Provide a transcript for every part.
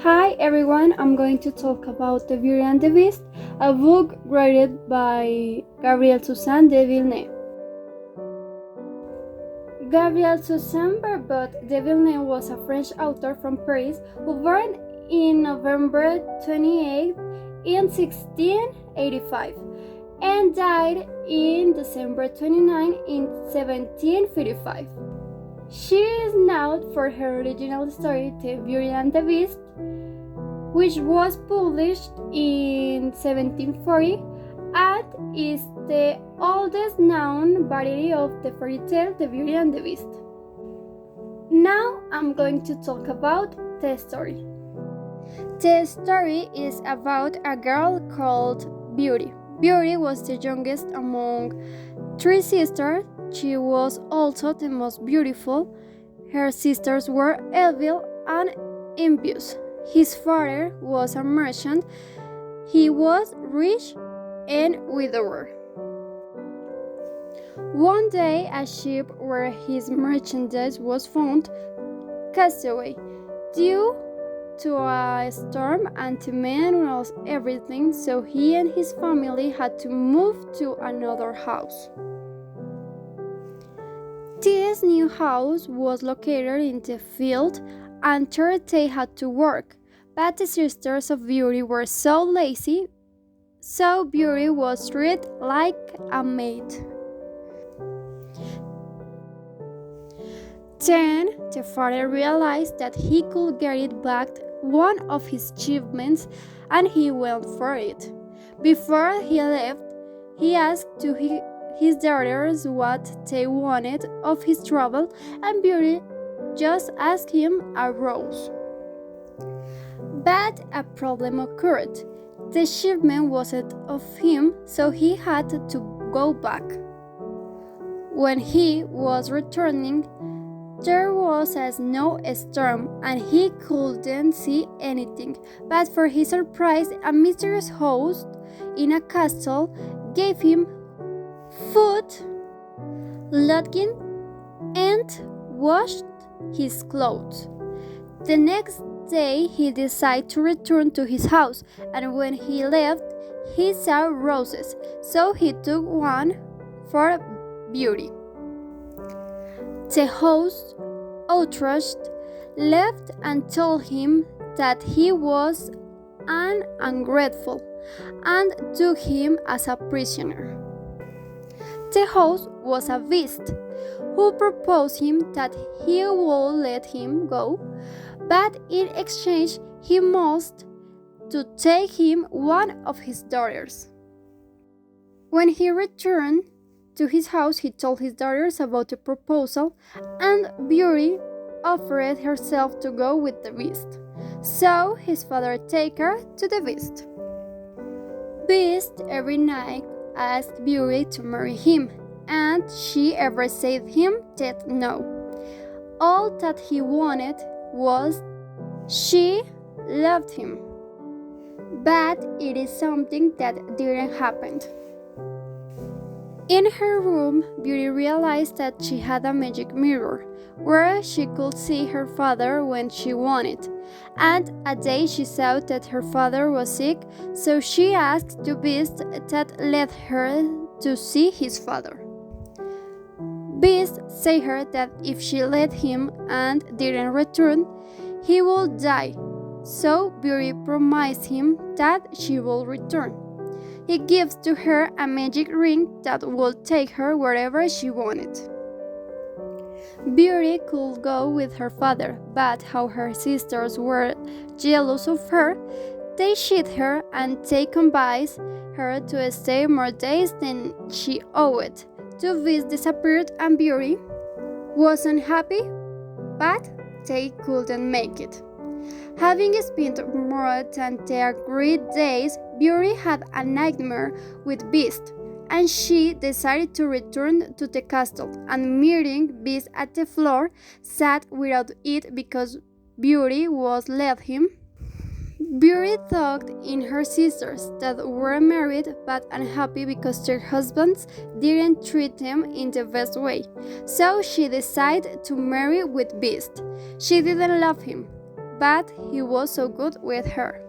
Hi everyone, I'm going to talk about The Beauty and the Beast, a book written by Gabriel Suzanne de Villeneuve. Gabriel Suzanne Barbot de Villeneuve was a French author from Paris who born in November 28 in 1685 and died in December 29 in 1755. She is known for her original story, The Beauty and the Beast, which was published in 1740 and is the oldest known variety of the fairy tale The Beauty and the Beast. Now I'm going to talk about the story. The story is about a girl called Beauty. Beauty was the youngest among three sisters. She was also the most beautiful. Her sisters were evil and envious. His father was a merchant. He was rich and widower. One day, a ship where his merchandise was found cast away due to a storm, and the man lost everything, so he and his family had to move to another house. This new house was located in the field, and there they had to work. But the sisters of Beauty were so lazy, so Beauty was treated like a maid. Then the father realized that he could get it back, one of his achievements, and he went for it. Before he left, he asked his daughters what they wanted of his travel, and Beauty just asked him a rose. But a problem occurred. The shipment wasn't of him, so he had to go back. When he was returning, there was a snowstorm and he couldn't see anything. But for his surprise, a mysterious host in a castle gave him food, lodging, and washed his clothes. The next day, he decided to return to his house, and when he left, he saw roses, so he took one for Beauty. The host, outraged, left and told him that he was an ungrateful and took him as a prisoner. The host was a beast who proposed him that he would let him go, but in exchange he must to take him one of his daughters. When he returned to his house, he told his daughters about the proposal, and Beauty offered herself to go with the beast. So his father took her to the beast. Beast every night asked Beauty to marry him, and she ever said him that no. All that he wanted was she loved him. But it is something that didn't happen. In her room, Beauty realized that she had a magic mirror where she could see her father when she wanted. And a day she saw that her father was sick, so she asked the beast that led her to see his father. Beast said her that if she let him and didn't return, he would die. So Beauty promised him that she will return. He gives to her a magic ring that will take her wherever she wanted. Beauty could go with her father, but how her sisters were jealous of her, they cheat her and they convinced her to stay more days than she owed. The beast disappeared and Beauty wasn't happy, but they couldn't make it. Having spent more than their agreed days, Beauty had a nightmare with Beast, and she decided to return to the castle, and meeting Beast at the floor, sat without it because Beauty was let him. Beauty thought in her sisters that were married but unhappy because their husbands didn't treat them in the best way, so she decided to marry with Beast. She didn't love him, but he was so good with her.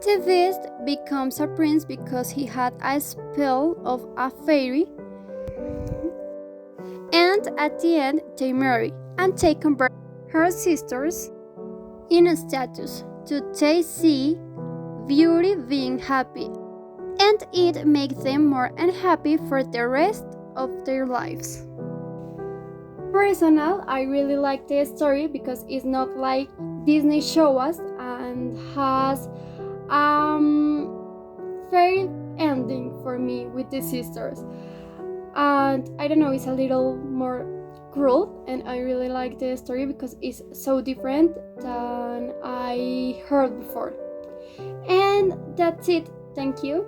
The Beast becomes a prince because he had a spell of a fairy, and at the end they marry and they convert her sisters in a status to they see beauty being happy, and it makes them more unhappy for the rest of their lives. Personal, I really like the story because it's not like Disney show us and has fairy ending for me with the sisters, and I don't know, it's a little more cruel, and I really like the story because it's so different than I heard before. And that's it. Thank you.